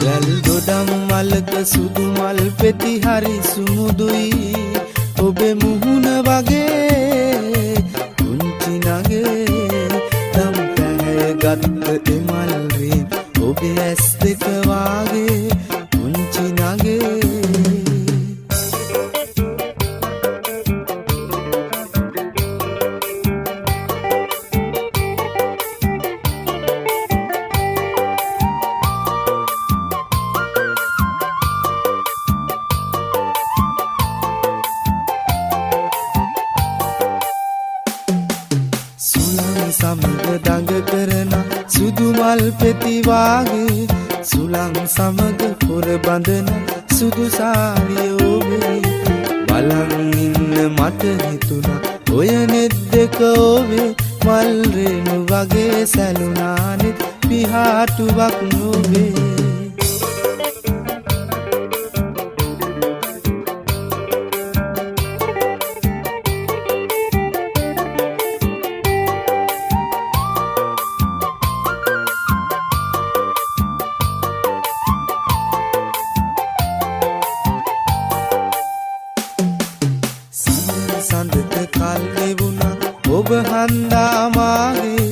වැල් දොඩම් මලක සුදු මල් පෙති හරි සුමුදුයි ඔබේ මුහුණ වගේ කුංචි නගේ තම් පැහැය ගත්ත එමල් රේ ඔබේ ඇස් දෙක වාගේ කුංචි නගේ සමග දඟ කරන සුදු මල් පෙති වාගේ සුළං සමග පොර බඳන සුදු සාරිය ඔබේ බලන් ඉන්න මට හිතුණා ඔය නෙත් දෙක ඔබේ මල් රේණු වගේ සැලුණානෙත් පිහාටුවක් නොවේ සඳට කල් ගෙවුණා ඔබ හන්දා මාගේ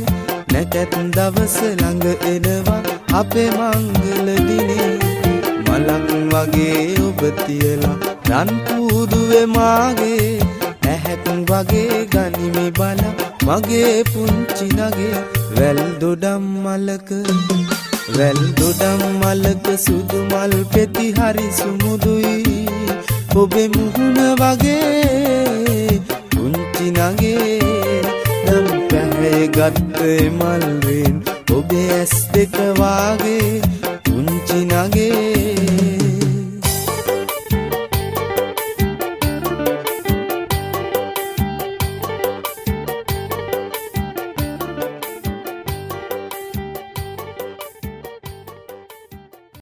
නැකත් දවස ළඟ එනවා අපේ මංගල දිනේ මලක් වගේ ඔබ තියලා රන් කූඩුවේ මාගේ ඇහැක් වගේ ගනිමි බල මගේ පුංචි නගේ වැල් දොඩම් මලක සුදු මල් පෙති හරි සුමුදුයි ඔබේ මුහුණ වගේ කුංචි නගේ නම් පැහැය ගත්ත මල් රේන් ඔබේ ඇස් දෙක වාගේ කුංචි නගේ